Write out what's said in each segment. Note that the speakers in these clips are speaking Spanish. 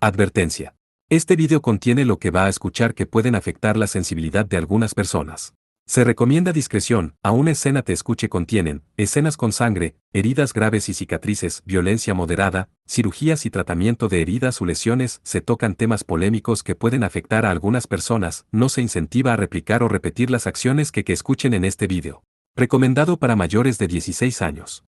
Advertencia. Este video contiene lo que va a escuchar que pueden afectar la sensibilidad de algunas personas. Se recomienda discreción, aún escena te escuche contienen, escenas con sangre, heridas graves y cicatrices, violencia moderada, cirugías y tratamiento de heridas o lesiones, se tocan temas polémicos que pueden afectar a algunas personas, no se incentiva a replicar o repetir las acciones que escuchen en este video. Recomendado para mayores de 16 años.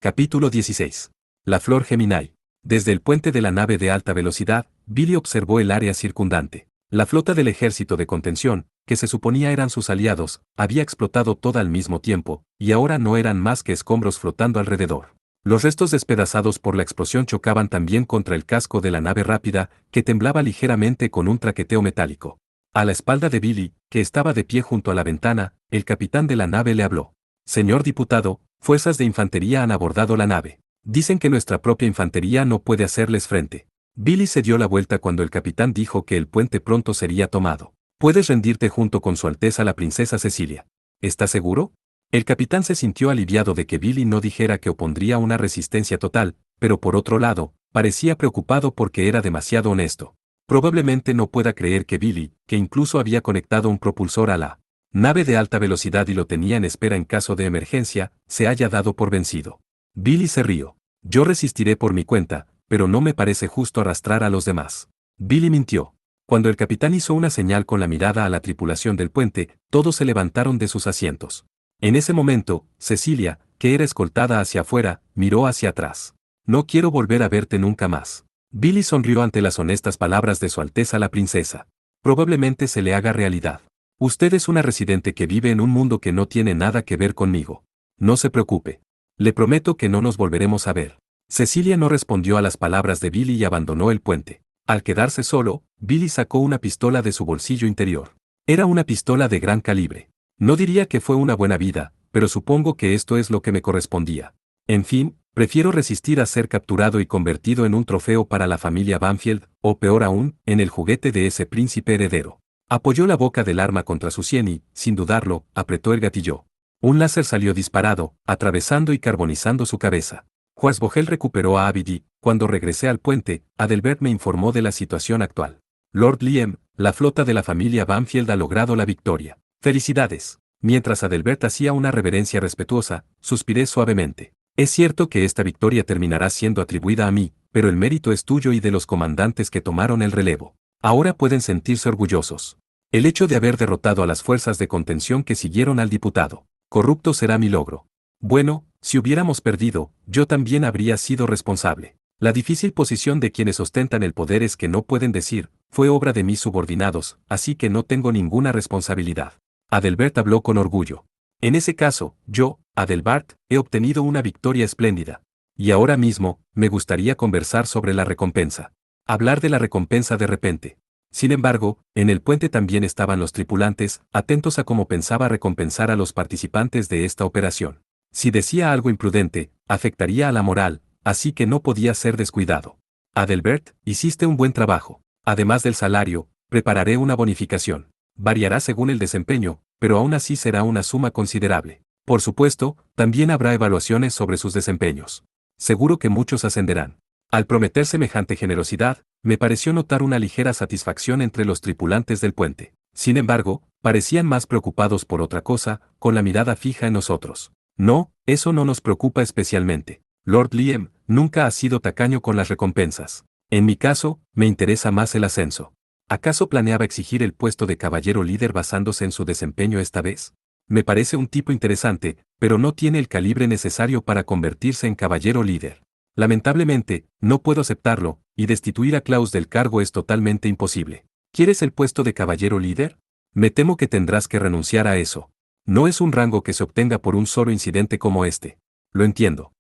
Capítulo 16. La flor Gemini. Desde el puente de la nave de alta velocidad, Billy observó el área circundante. La flota del ejército de contención, que se suponía eran sus aliados, había explotado toda al mismo tiempo, y ahora no eran más que escombros flotando alrededor. Los restos despedazados por la explosión chocaban también contra el casco de la nave rápida, que temblaba ligeramente con un traqueteo metálico. A la espalda de Billy, que estaba de pie junto a la ventana, el capitán de la nave le habló. Señor diputado, fuerzas de infantería han abordado la nave. Dicen que nuestra propia infantería no puede hacerles frente. Billy se dio la vuelta cuando el capitán dijo que el puente pronto sería tomado. Puedes rendirte junto con Su Alteza la princesa Cecilia. ¿Estás seguro? El capitán se sintió aliviado de que Billy no dijera que opondría una resistencia total, pero por otro lado, parecía preocupado porque era demasiado honesto. Probablemente no pueda creer que Billy, que incluso había conectado un propulsor a la nave de alta velocidad y lo tenía en espera en caso de emergencia, se haya dado por vencido. Billy se rió. Yo resistiré por mi cuenta, pero no me parece justo arrastrar a los demás. Billy mintió. Cuando el capitán hizo una señal con la mirada a la tripulación del puente, todos se levantaron de sus asientos. En ese momento, Cecilia, que era escoltada hacia afuera, miró hacia atrás. No quiero volver a verte nunca más. Billy sonrió ante las honestas palabras de Su Alteza la princesa. Probablemente se le haga realidad. Usted es una residente que vive en un mundo que no tiene nada que ver conmigo. No se preocupe. Le prometo que no nos volveremos a ver. Cecilia no respondió a las palabras de Billy y abandonó el puente. Al quedarse solo, Billy sacó una pistola de su bolsillo interior. Era una pistola de gran calibre. No diría que fue una buena vida, pero supongo que esto es lo que me correspondía. En fin, prefiero resistir a ser capturado y convertido en un trofeo para la familia Banfield, o peor aún, en el juguete de ese príncipe heredero. Apoyó la boca del arma contra su sien y, sin dudarlo, apretó el gatillo. Un láser salió disparado, atravesando y carbonizando su cabeza. Schwarzbogel recuperó a Abby. Cuando regresé al puente, Adelbert me informó de la situación actual. Lord Liam, la flota de la familia Banfield ha logrado la victoria. ¡Felicidades! Mientras Adelbert hacía una reverencia respetuosa, suspiré suavemente. Es cierto que esta victoria terminará siendo atribuida a mí, pero el mérito es tuyo y de los comandantes que tomaron el relevo. Ahora pueden sentirse orgullosos. El hecho de haber derrotado a las fuerzas de contención que siguieron al diputado corrupto será mi logro. Bueno, si hubiéramos perdido, yo también habría sido responsable. La difícil posición de quienes ostentan el poder es que no pueden decir, fue obra de mis subordinados, así que no tengo ninguna responsabilidad. Adelbert habló con orgullo. En ese caso, yo, Adelbert, he obtenido una victoria espléndida. Y ahora mismo, me gustaría conversar sobre la recompensa. Hablar de la recompensa de repente. Sin embargo, en el puente también estaban los tripulantes, atentos a cómo pensaba recompensar a los participantes de esta operación. Si decía algo imprudente, afectaría a la moral, así que no podía ser descuidado. Adelbert, hiciste un buen trabajo. Además del salario, prepararé una bonificación. Variará según el desempeño, pero aún así será una suma considerable. Por supuesto, también habrá evaluaciones sobre sus desempeños. Seguro que muchos ascenderán. Al prometer semejante generosidad, me pareció notar una ligera satisfacción entre los tripulantes del puente. Sin embargo, parecían más preocupados por otra cosa, con la mirada fija en nosotros. No, eso no nos preocupa especialmente. Lord Liam nunca ha sido tacaño con las recompensas. En mi caso, me interesa más el ascenso. ¿Acaso planeaba exigir el puesto de caballero líder basándose en su desempeño esta vez? Me parece un tipo interesante, pero no tiene el calibre necesario para convertirse en caballero líder. Lamentablemente, no puedo aceptarlo, y destituir a Klaus del cargo es totalmente imposible. ¿Quieres el puesto de caballero líder? Me temo que tendrás que renunciar a eso. No es un rango que se obtenga por un solo incidente como este. Lo entiendo.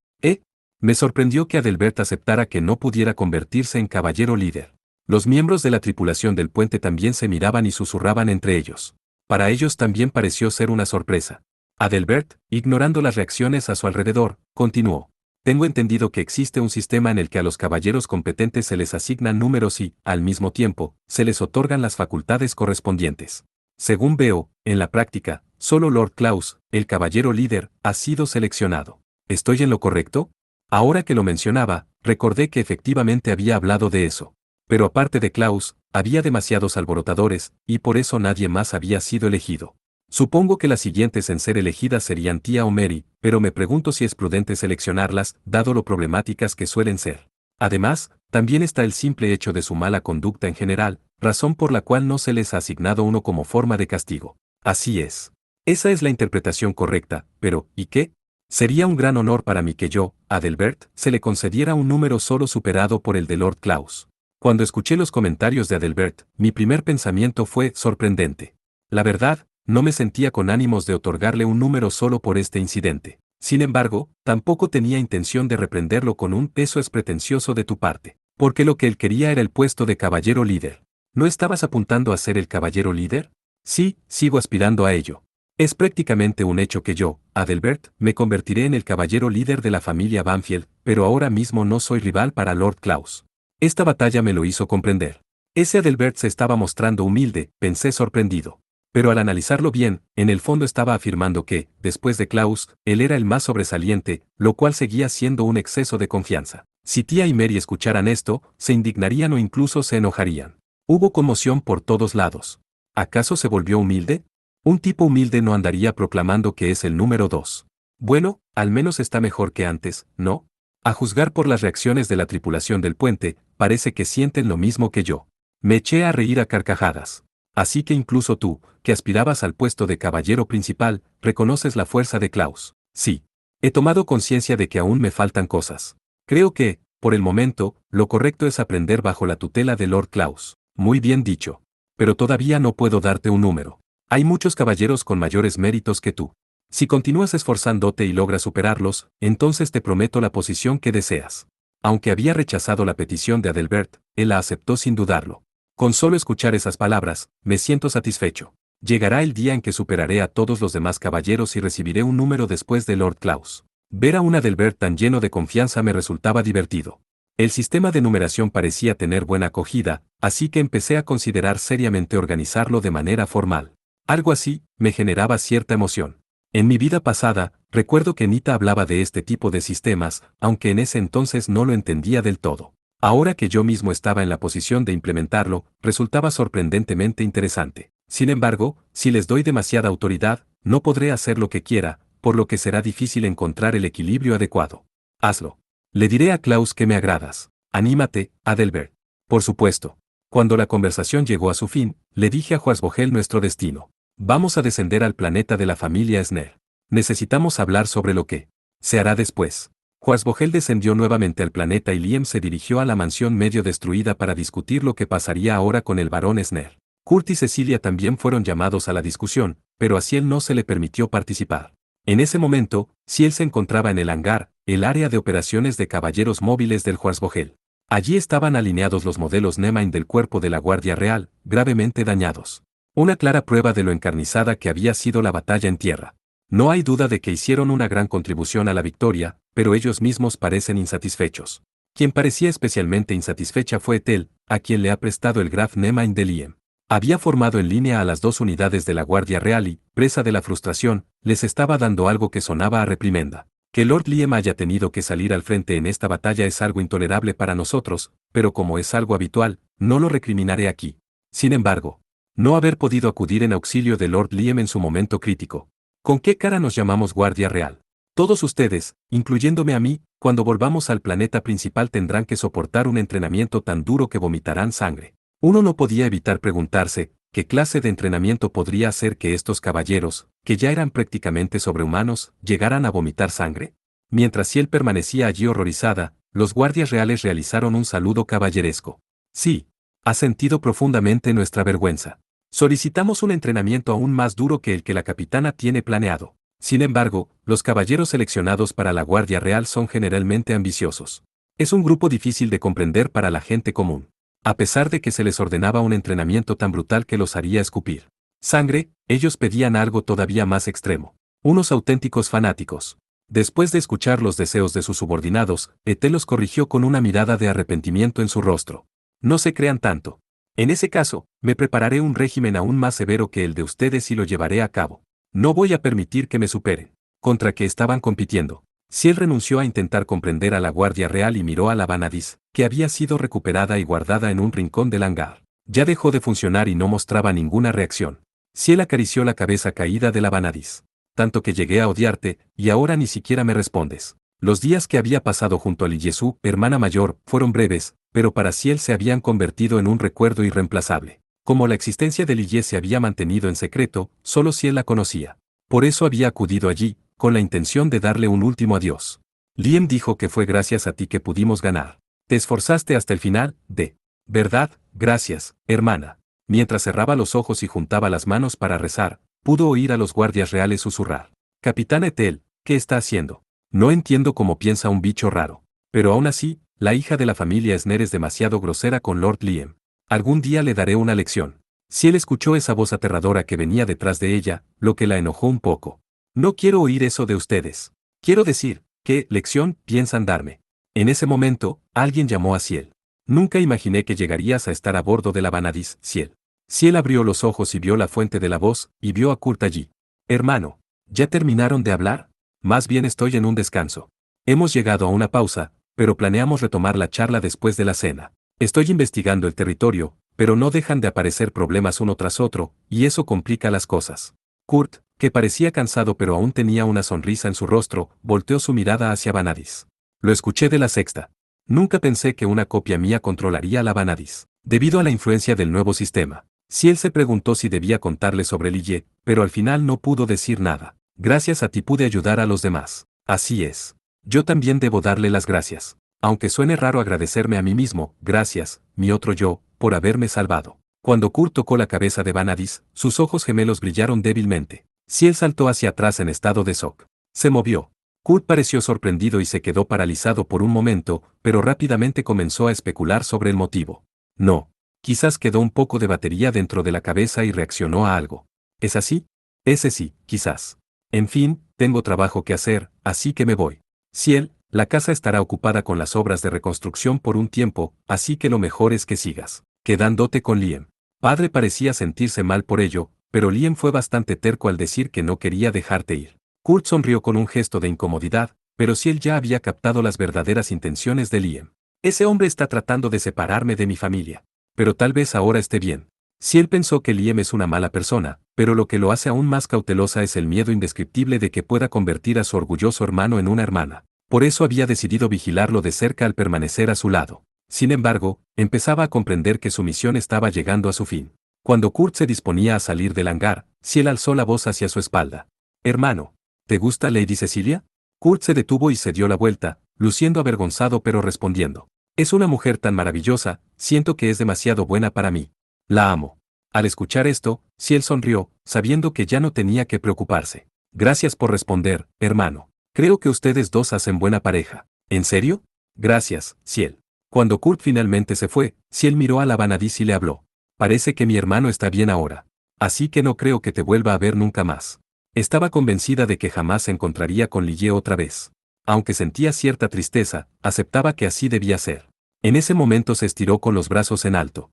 Me sorprendió que Adelbert aceptara que no pudiera convertirse en caballero líder. Los miembros de la tripulación del puente también se miraban y susurraban entre ellos. Para ellos también pareció ser una sorpresa. Adelbert, ignorando las reacciones a su alrededor, continuó. Tengo entendido que existe un sistema en el que a los caballeros competentes se les asignan números y, al mismo tiempo, se les otorgan las facultades correspondientes. Según veo, en la práctica, solo Lord Klaus, el caballero líder, ha sido seleccionado. ¿Estoy en lo correcto? Ahora que lo mencionaba, recordé que efectivamente había hablado de eso. Pero aparte de Klaus, había demasiados alborotadores, y por eso nadie más había sido elegido. Supongo que las siguientes en ser elegidas serían Tia o Mary, pero me pregunto si es prudente seleccionarlas, dado lo problemáticas que suelen ser. Además, también está el simple hecho de su mala conducta en general, razón por la cual no se les ha asignado uno como forma de castigo. Así es. Esa es la interpretación correcta, pero, ¿y qué? Sería un gran honor para mí que yo, Adelbert, se le concediera un número solo superado por el de Lord Klaus. Cuando escuché los comentarios de Adelbert, mi primer pensamiento fue sorprendente. La verdad, no me sentía con ánimos de otorgarle un número solo por este incidente. Sin embargo, tampoco tenía intención de reprenderlo con un «eso es pretencioso de tu parte», porque lo que él quería era el puesto de caballero líder. ¿No estabas apuntando a ser el caballero líder? Sí, sigo aspirando a ello. Es prácticamente un hecho que yo, Adelbert, me convertiré en el caballero líder de la familia Banfield, pero ahora mismo no soy rival para Lord Klaus. Esta batalla me lo hizo comprender. Ese Adelbert se estaba mostrando humilde, pensé sorprendido. Pero al analizarlo bien, en el fondo estaba afirmando que, después de Klaus, él era el más sobresaliente, lo cual seguía siendo un exceso de confianza. Si Tia y Mary escucharan esto, se indignarían o incluso se enojarían. Hubo conmoción por todos lados. ¿Acaso se volvió humilde? Un tipo humilde no andaría proclamando que es el número 2. Bueno, al menos está mejor que antes, ¿no? A juzgar por las reacciones de la tripulación del puente, parece que sienten lo mismo que yo. Me eché a reír a carcajadas. Así que incluso tú, que aspirabas al puesto de caballero principal, reconoces la fuerza de Klaus. Sí. He tomado conciencia de que aún me faltan cosas. Creo que, por el momento, lo correcto es aprender bajo la tutela de Lord Klaus. Muy bien dicho. Pero todavía no puedo darte un número. Hay muchos caballeros con mayores méritos que tú. Si continúas esforzándote y logras superarlos, entonces te prometo la posición que deseas. Aunque había rechazado la petición de Adelbert, él la aceptó sin dudarlo. Con solo escuchar esas palabras, me siento satisfecho. Llegará el día en que superaré a todos los demás caballeros y recibiré un número después de Lord Klaus. Ver a un Adelbert tan lleno de confianza me resultaba divertido. El sistema de numeración parecía tener buena acogida, así que empecé a considerar seriamente organizarlo de manera formal. Algo así, me generaba cierta emoción. En mi vida pasada, recuerdo que Nita hablaba de este tipo de sistemas, aunque en ese entonces no lo entendía del todo. Ahora que yo mismo estaba en la posición de implementarlo, resultaba sorprendentemente interesante. Sin embargo, si les doy demasiada autoridad, no podré hacer lo que quiera, por lo que será difícil encontrar el equilibrio adecuado. Hazlo. Le diré a Klaus que me agradas. Anímate, Adelbert. Por supuesto. Cuando la conversación llegó a su fin, le dije a Schwarzbogel nuestro destino. Vamos a descender al planeta de la familia Sner. Necesitamos hablar sobre lo que se hará después. Schwarzbogel descendió nuevamente al planeta y Liam se dirigió a la mansión medio destruida para discutir lo que pasaría ahora con el barón Sner. Kurt y Cecilia también fueron llamados a la discusión, pero a Ciel no se le permitió participar. En ese momento, Ciel se encontraba en el hangar, el área de operaciones de caballeros móviles del Schwarzbogel. Allí estaban alineados los modelos Nemain del cuerpo de la Guardia Real, gravemente dañados. Una clara prueba de lo encarnizada que había sido la batalla en tierra. No hay duda de que hicieron una gran contribución a la victoria, pero ellos mismos parecen insatisfechos. Quien parecía especialmente insatisfecha fue Tel, a quien le ha prestado el Graf Nemain de Liem. Había formado en línea a las dos unidades de la Guardia Real y, presa de la frustración, les estaba dando algo que sonaba a reprimenda. Que Lord Liem haya tenido que salir al frente en esta batalla es algo intolerable para nosotros, pero como es algo habitual, no lo recriminaré aquí. Sin embargo, no haber podido acudir en auxilio de Lord Liem en su momento crítico. ¿Con qué cara nos llamamos Guardia Real? Todos ustedes, incluyéndome a mí, cuando volvamos al planeta principal tendrán que soportar un entrenamiento tan duro que vomitarán sangre. Uno no podía evitar preguntarse, ¿qué clase de entrenamiento podría hacer que estos caballeros, que ya eran prácticamente sobrehumanos, llegaran a vomitar sangre? Mientras Ciel permanecía allí horrorizada, los guardias reales realizaron un saludo caballeresco. Sí, ha sentido profundamente nuestra vergüenza. Solicitamos un entrenamiento aún más duro que el que la capitana tiene planeado. Sin embargo, los caballeros seleccionados para la Guardia Real son generalmente ambiciosos. Es un grupo difícil de comprender para la gente común. A pesar de que se les ordenaba un entrenamiento tan brutal que los haría escupir sangre, ellos pedían algo todavía más extremo. Unos auténticos fanáticos. Después de escuchar los deseos de sus subordinados, Ete los corrigió con una mirada de arrepentimiento en su rostro. No se crean tanto. En ese caso, me prepararé un régimen aún más severo que el de ustedes y lo llevaré a cabo. No voy a permitir que me superen. ¿Contra qué estaban compitiendo? Ciel renunció a intentar comprender a la Guardia Real y miró a la Vanadis, que había sido recuperada y guardada en un rincón del hangar. Ya dejó de funcionar y no mostraba ninguna reacción. Ciel acarició la cabeza caída de la Vanadis. Tanto que llegué a odiarte, y ahora ni siquiera me respondes. Los días que había pasado junto a Liyesu, hermana mayor, fueron breves, pero para Ciel se habían convertido en un recuerdo irreemplazable. Como la existencia de Liye se había mantenido en secreto, solo Ciel la conocía. Por eso había acudido allí, con la intención de darle un último adiós. Liem dijo que fue gracias a ti que pudimos ganar. Te esforzaste hasta el final, de verdad, gracias, hermana. Mientras cerraba los ojos y juntaba las manos para rezar, pudo oír a los guardias reales susurrar. Capitán Etel, ¿qué está haciendo? No entiendo cómo piensa un bicho raro. Pero aún así, la hija de la familia Sner es demasiado grosera con Lord Liem. Algún día le daré una lección. Si él escuchó esa voz aterradora que venía detrás de ella, lo que la enojó un poco. No quiero oír eso de ustedes. Quiero decir, ¿qué lección piensan darme? En ese momento, alguien llamó a Ciel. Nunca imaginé que llegarías a estar a bordo de la Vanadis, Ciel. Ciel abrió los ojos y vio la fuente de la voz, y vio a Kurt allí. Hermano, ¿ya terminaron de hablar? Más bien estoy en un descanso. Hemos llegado a una pausa, pero planeamos retomar la charla después de la cena. Estoy investigando el territorio, pero no dejan de aparecer problemas uno tras otro, y eso complica las cosas. Kurt, que parecía cansado pero aún tenía una sonrisa en su rostro, volteó su mirada hacia Vanadis. Lo escuché de la sexta. Nunca pensé que una copia mía controlaría la Vanadis. Debido a la influencia del nuevo sistema. Ciel se preguntó si debía contarle sobre Liye, pero al final no pudo decir nada. Gracias a ti pude ayudar a los demás. Así es. Yo también debo darle las gracias. Aunque suene raro agradecerme a mí mismo, gracias, mi otro yo, por haberme salvado. Cuando Kurt tocó la cabeza de Vanadis, sus ojos gemelos brillaron débilmente. Ciel saltó hacia atrás en estado de shock. Se movió. Kurt pareció sorprendido y se quedó paralizado por un momento, pero rápidamente comenzó a especular sobre el motivo. No. Quizás quedó un poco de batería dentro de la cabeza y reaccionó a algo. ¿Es así? Ese sí, quizás. En fin, tengo trabajo que hacer, así que me voy. Ciel, la casa estará ocupada con las obras de reconstrucción por un tiempo, así que lo mejor es que sigas quedándote con Liem. Padre parecía sentirse mal por ello, pero Liem fue bastante terco al decir que no quería dejarte ir. Kurt sonrió con un gesto de incomodidad, pero Ciel ya había captado las verdaderas intenciones de Liem. Ese hombre está tratando de separarme de mi familia. Pero tal vez ahora esté bien. Ciel pensó que Liem es una mala persona, pero lo que lo hace aún más cautelosa es el miedo indescriptible de que pueda convertir a su orgulloso hermano en una hermana. Por eso había decidido vigilarlo de cerca al permanecer a su lado. Sin embargo, empezaba a comprender que su misión estaba llegando a su fin. Cuando Kurt se disponía a salir del hangar, Ciel alzó la voz hacia su espalda. Hermano, ¿te gusta Lady Cecilia? Kurt se detuvo y se dio la vuelta, luciendo avergonzado pero respondiendo. Es una mujer tan maravillosa, siento que es demasiado buena para mí. La amo. Al escuchar esto, Ciel sonrió, sabiendo que ya no tenía que preocuparse. Gracias por responder, hermano. Creo que ustedes dos hacen buena pareja. ¿En serio? Gracias, Ciel. Cuando Kurt finalmente se fue, Ciel miró a la Vanadis y le habló. Parece que mi hermano está bien ahora. Así que no creo que te vuelva a ver nunca más. Estaba convencida de que jamás se encontraría con Liye otra vez. Aunque sentía cierta tristeza, aceptaba que así debía ser. En ese momento se estiró con los brazos en alto.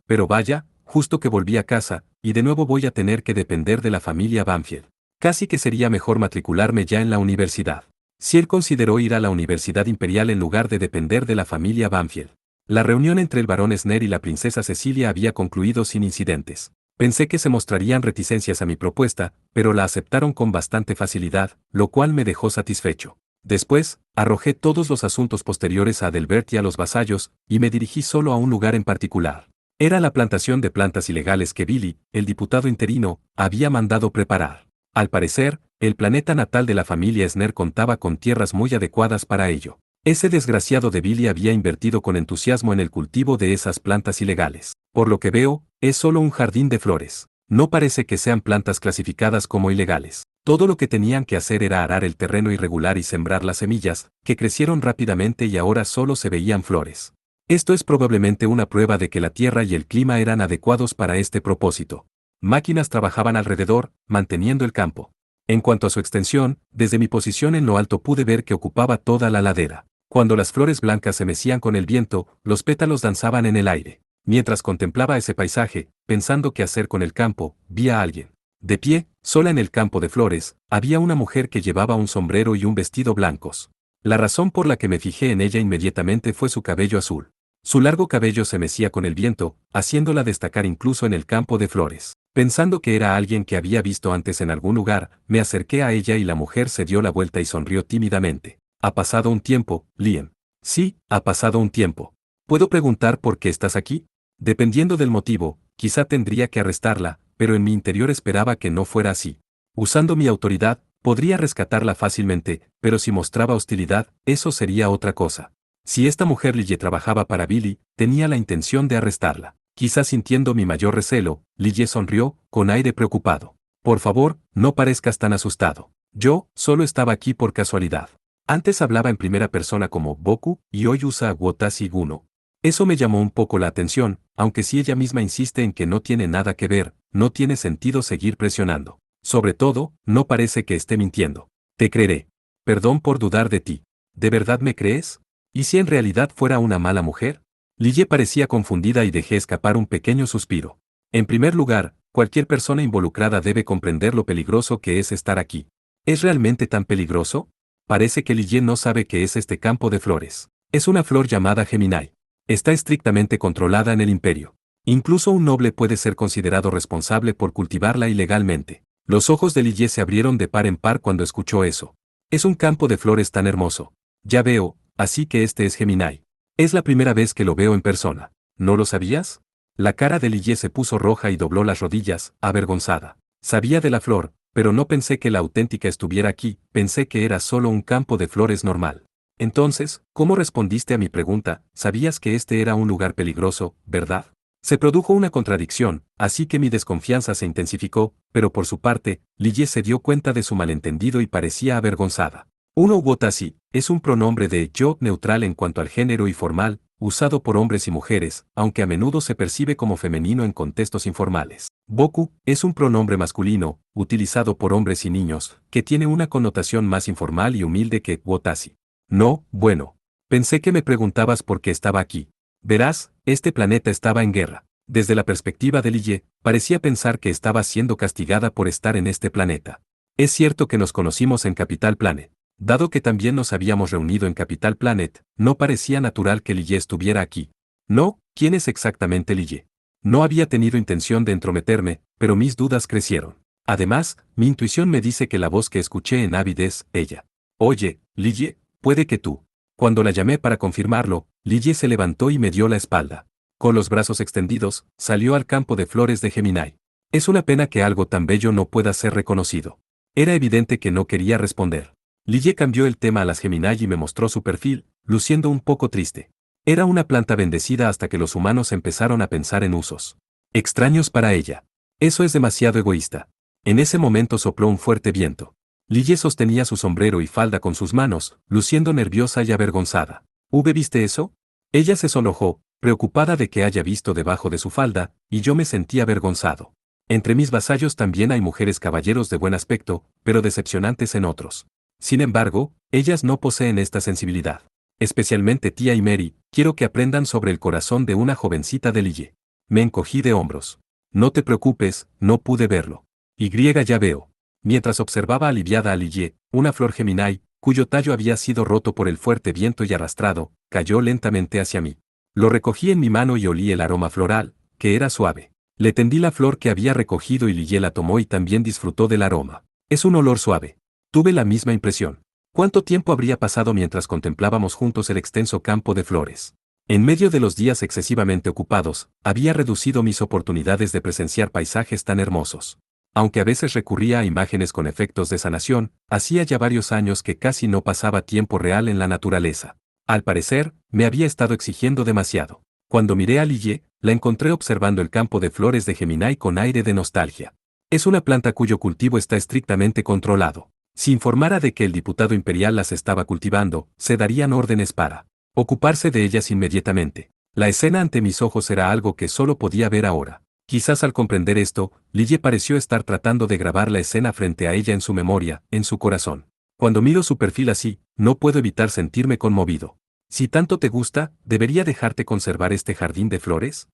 Pero vaya, justo que volví a casa, y de nuevo voy a tener que depender de la familia Banfield. Casi que sería mejor matricularme ya en la universidad. Ciel consideró ir a la Universidad Imperial en lugar de depender de la familia Banfield. La reunión entre el barón Sner y la princesa Cecilia había concluido sin incidentes. Pensé que se mostrarían reticencias a mi propuesta, pero la aceptaron con bastante facilidad, lo cual me dejó satisfecho. Después, arrojé todos los asuntos posteriores a Adelbert y a los vasallos, y me dirigí solo a un lugar en particular. Era la plantación de plantas ilegales que Billy, el diputado interino, había mandado preparar. Al parecer, el planeta natal de la familia Sner contaba con tierras muy adecuadas para ello. Ese desgraciado de Billy había invertido con entusiasmo en el cultivo de esas plantas ilegales. Por lo que veo, es solo un jardín de flores. No parece que sean plantas clasificadas como ilegales. Todo lo que tenían que hacer era arar el terreno irregular y sembrar las semillas, que crecieron rápidamente y ahora solo se veían flores. Esto es probablemente una prueba de que la tierra y el clima eran adecuados para este propósito. Máquinas trabajaban alrededor, manteniendo el campo. En cuanto a su extensión, desde mi posición en lo alto pude ver que ocupaba toda la ladera. Cuando las flores blancas se mecían con el viento, los pétalos danzaban en el aire. Mientras contemplaba ese paisaje, pensando qué hacer con el campo, vi a alguien. De pie, sola en el campo de flores, había una mujer que llevaba un sombrero y un vestido blancos. La razón por la que me fijé en ella inmediatamente fue su cabello azul. Su largo cabello se mecía con el viento, haciéndola destacar incluso en el campo de flores. Pensando que era alguien que había visto antes en algún lugar, me acerqué a ella y la mujer se dio la vuelta y sonrió tímidamente. ¿Ha pasado un tiempo, Liam? Sí, ha pasado un tiempo. ¿Puedo preguntar por qué estás aquí? Dependiendo del motivo, quizá tendría que arrestarla, pero en mi interior esperaba que no fuera así. Usando mi autoridad, podría rescatarla fácilmente, pero si mostraba hostilidad, eso sería otra cosa. Si esta mujer Lily trabajaba para Billy, tenía la intención de arrestarla. Quizás sintiendo mi mayor recelo, Lily sonrió, con aire preocupado. Por favor, no parezcas tan asustado. Yo, solo estaba aquí por casualidad. Antes hablaba en primera persona como Boku, y hoy usa Watashi Guno. Eso me llamó un poco la atención, aunque si ella misma insiste en que no tiene nada que ver, no tiene sentido seguir presionando. Sobre todo, no parece que esté mintiendo. Te creeré. Perdón por dudar de ti. ¿De verdad me crees? ¿Y si en realidad fuera una mala mujer? Lily parecía confundida y dejé escapar un pequeño suspiro. En primer lugar, cualquier persona involucrada debe comprender lo peligroso que es estar aquí. ¿Es realmente tan peligroso? Parece que Lily no sabe qué es este campo de flores. Es una flor llamada Gemini. Está estrictamente controlada en el imperio. Incluso un noble puede ser considerado responsable por cultivarla ilegalmente. Los ojos de Lily se abrieron de par en par cuando escuchó eso. Es un campo de flores tan hermoso. Ya veo, así que este es Gemini. Es la primera vez que lo veo en persona. ¿No lo sabías? La cara de Lily se puso roja y dobló las rodillas, avergonzada. Sabía de la flor, pero no pensé que la auténtica estuviera aquí, pensé que era solo un campo de flores normal. Entonces, ¿cómo respondiste a mi pregunta? Sabías que este era un lugar peligroso, ¿verdad? Se produjo una contradicción, así que mi desconfianza se intensificó, pero por su parte, Lily se dio cuenta de su malentendido y parecía avergonzada. Uno watashi es un pronombre de yo neutral en cuanto al género y formal, usado por hombres y mujeres, aunque a menudo se percibe como femenino en contextos informales. Boku es un pronombre masculino, utilizado por hombres y niños, que tiene una connotación más informal y humilde que watashi. No, bueno. Pensé que me preguntabas por qué estaba aquí. Verás, este planeta estaba en guerra. Desde la perspectiva de Lily, parecía pensar que estaba siendo castigada por estar en este planeta. Es cierto que nos conocimos en Capital Planet. Dado que también nos habíamos reunido en Capital Planet, no parecía natural que Lily estuviera aquí. No, ¿quién es exactamente Lily? No había tenido intención de entrometerme, pero mis dudas crecieron. Además, mi intuición me dice que la voz que escuché en Avid es ella. Oye, Lily, puede que tú. Cuando la llamé para confirmarlo, Lily se levantó y me dio la espalda. Con los brazos extendidos, salió al campo de flores de Gemini. Es una pena que algo tan bello no pueda ser reconocido. Era evidente que no quería responder. Lily cambió el tema a las Gemini y me mostró su perfil, luciendo un poco triste. Era una planta bendecida hasta que los humanos empezaron a pensar en usos extraños para ella. Eso es demasiado egoísta. En ese momento sopló un fuerte viento. Lily sostenía su sombrero y falda con sus manos, luciendo nerviosa y avergonzada. ¿Viste eso? Ella se sonrojó, preocupada de que haya visto debajo de su falda, y yo me sentí avergonzado. Entre mis vasallos también hay mujeres caballeros de buen aspecto, pero decepcionantes en otros. Sin embargo, ellas no poseen esta sensibilidad. Especialmente Tia y Mary, quiero que aprendan sobre el corazón de una jovencita de Lily. Me encogí de hombros. No te preocupes, no pude verlo. Ya veo. Mientras observaba aliviada a Lily, una flor Gemini, cuyo tallo había sido roto por el fuerte viento y arrastrado, cayó lentamente hacia mí. Lo recogí en mi mano y olí el aroma floral, que era suave. Le tendí la flor que había recogido y Lily la tomó y también disfrutó del aroma. Es un olor suave. Tuve la misma impresión. ¿Cuánto tiempo habría pasado mientras contemplábamos juntos el extenso campo de flores? En medio de los días excesivamente ocupados, había reducido mis oportunidades de presenciar paisajes tan hermosos. Aunque a veces recurría a imágenes con efectos de sanación, hacía ya varios años que casi no pasaba tiempo real en la naturaleza. Al parecer, me había estado exigiendo demasiado. Cuando miré a Lily, la encontré observando el campo de flores de Gemini con aire de nostalgia. Es una planta cuyo cultivo está estrictamente controlado. Si informara de que el diputado imperial las estaba cultivando, se darían órdenes para ocuparse de ellas inmediatamente. La escena ante mis ojos era algo que solo podía ver ahora. Quizás al comprender esto, Lily pareció estar tratando de grabar la escena frente a ella en su memoria, en su corazón. Cuando miro su perfil así, no puedo evitar sentirme conmovido. Si tanto te gusta, ¿debería dejarte conservar este jardín de flores?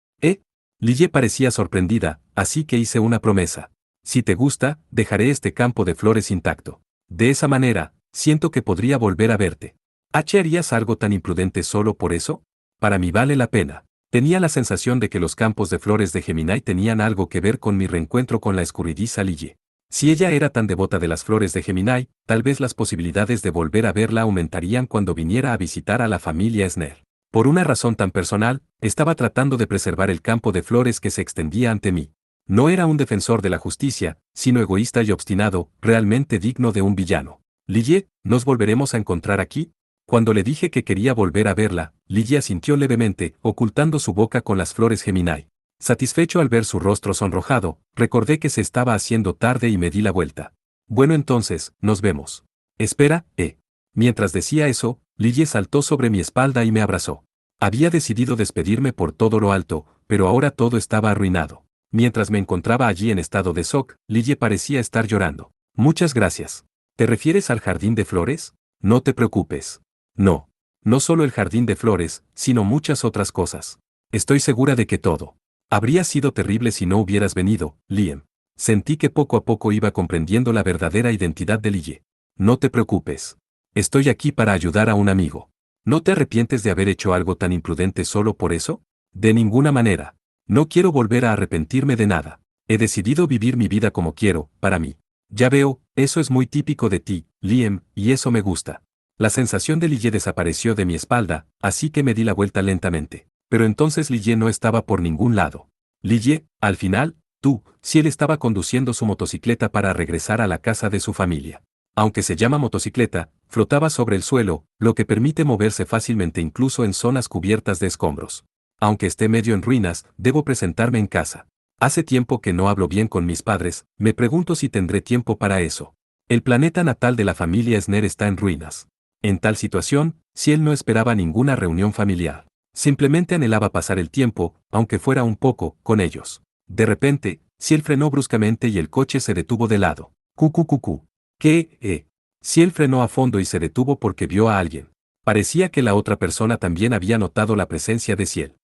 Lily parecía sorprendida, así que hice una promesa. Si te gusta, dejaré este campo de flores intacto. De esa manera, siento que podría volver a verte. ¿Harías algo tan imprudente solo por eso? Para mí vale la pena. Tenía la sensación de que los campos de flores de Gemini tenían algo que ver con mi reencuentro con la escurridiza Lille. Si ella era tan devota de las flores de Gemini, tal vez las posibilidades de volver a verla aumentarían cuando viniera a visitar a la familia Sner. Por una razón tan personal, estaba tratando de preservar el campo de flores que se extendía ante mí. No era un defensor de la justicia, sino egoísta y obstinado, realmente digno de un villano. Lille, ¿nos volveremos a encontrar aquí? Cuando le dije que quería volver a verla, Lille asintió levemente, ocultando su boca con las flores Gemini. Satisfecho al ver su rostro sonrojado, recordé que se estaba haciendo tarde y me di la vuelta. Bueno, entonces, nos vemos. Espera, Mientras decía eso, Lille saltó sobre mi espalda y me abrazó. Había decidido despedirme por todo lo alto, pero ahora todo estaba arruinado. Mientras me encontraba allí en estado de shock, Lille parecía estar llorando. Muchas gracias. ¿Te refieres al jardín de flores? No te preocupes. No. No solo el jardín de flores, sino muchas otras cosas. Estoy segura de que todo. Habría sido terrible si no hubieras venido, Liam. Sentí que poco a poco iba comprendiendo la verdadera identidad de Lille. No te preocupes. Estoy aquí para ayudar a un amigo. ¿No te arrepientes de haber hecho algo tan imprudente solo por eso? De ninguna manera. No quiero volver a arrepentirme de nada. He decidido vivir mi vida como quiero, para mí. Ya veo, eso es muy típico de ti, Liam, y eso me gusta. La sensación de Lille desapareció de mi espalda, así que me di la vuelta lentamente. Pero entonces Lille no estaba por ningún lado. Lille, al final, si él estaba conduciendo su motocicleta para regresar a la casa de su familia. Aunque se llama motocicleta, flotaba sobre el suelo, lo que permite moverse fácilmente incluso en zonas cubiertas de escombros. Aunque esté medio en ruinas, debo presentarme en casa. Hace tiempo que no hablo bien con mis padres, me pregunto si tendré tiempo para eso. El planeta natal de la familia Sner está en ruinas. En tal situación, Ciel no esperaba ninguna reunión familiar. Simplemente anhelaba pasar el tiempo, aunque fuera un poco, con ellos. De repente, Ciel frenó bruscamente y el coche se detuvo de lado. Cu. ¿Qué? Ciel frenó a fondo y se detuvo porque vio a alguien. Parecía que la otra persona también había notado la presencia de Ciel.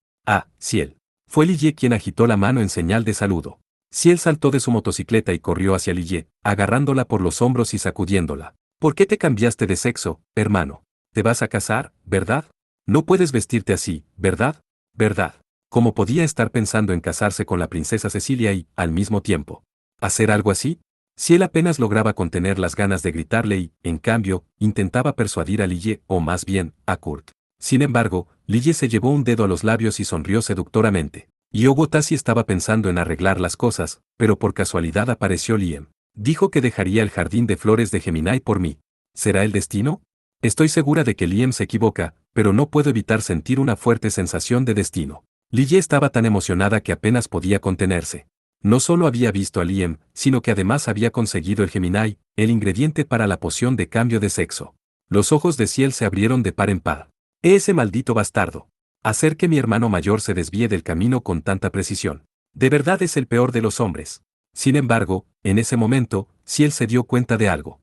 Ciel. Fue Lille quien agitó la mano en señal de saludo. Ciel saltó de su motocicleta y corrió hacia Lille, agarrándola por los hombros y sacudiéndola. ¿Por qué te cambiaste de sexo, hermano? ¿Te vas a casar, verdad? No puedes vestirte así, ¿verdad? ¿Verdad? ¿Cómo podía estar pensando en casarse con la princesa Cecilia y, al mismo tiempo, hacer algo así? Ciel apenas lograba contener las ganas de gritarle y, en cambio, intentaba persuadir a Lille, o más bien, a Kurt. Sin embargo, Lille se llevó un dedo a los labios y sonrió seductoramente. Yogotasi estaba pensando en arreglar las cosas, pero por casualidad apareció Liam. Dijo que dejaría el jardín de flores de Gemini por mí. ¿Será el destino? Estoy segura de que Liam se equivoca, pero no puedo evitar sentir una fuerte sensación de destino. Lille estaba tan emocionada que apenas podía contenerse. No solo había visto a Liam, sino que además había conseguido el Gemini, el ingrediente para la poción de cambio de sexo. Los ojos de Ciel se abrieron de par en par. Ese maldito bastardo. Hacer que mi hermano mayor se desvíe del camino con tanta precisión. De verdad es el peor de los hombres. Sin embargo, en ese momento, Ciel se dio cuenta de algo.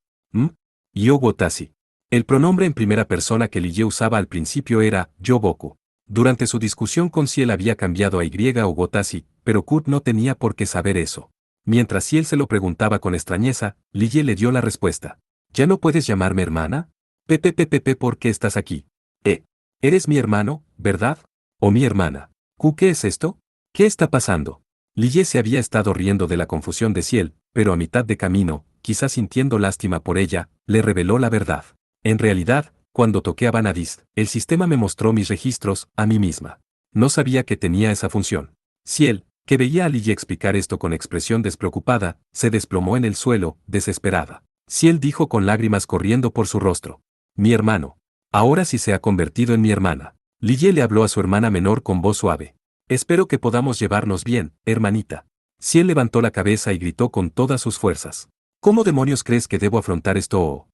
Yogotasi. El pronombre en primera persona que Lille usaba al principio era Yoboku. Durante su discusión con Ciel había cambiado a Y o Gotasi, pero Kurt no tenía por qué saber eso. Mientras Ciel se lo preguntaba con extrañeza, Lille le dio la respuesta. ¿Ya no puedes llamarme hermana? ¿Por qué estás aquí? Eres mi hermano, ¿verdad? ¿O mi hermana? ¿Qué es esto? ¿Qué está pasando? Lille se había estado riendo de la confusión de Ciel, pero a mitad de camino, quizás sintiendo lástima por ella, le reveló la verdad. En realidad, cuando toqué a Vanadis, el sistema me mostró mis registros, a mí misma. No sabía que tenía esa función. Ciel, que veía a Lille explicar esto con expresión despreocupada, se desplomó en el suelo, desesperada. Ciel dijo con lágrimas corriendo por su rostro. Mi hermano. Ahora sí se ha convertido en mi hermana. Lille le habló a su hermana menor con voz suave. Espero que podamos llevarnos bien, hermanita. Ciel levantó la cabeza y gritó con todas sus fuerzas. ¿Cómo demonios crees que debo afrontar esto?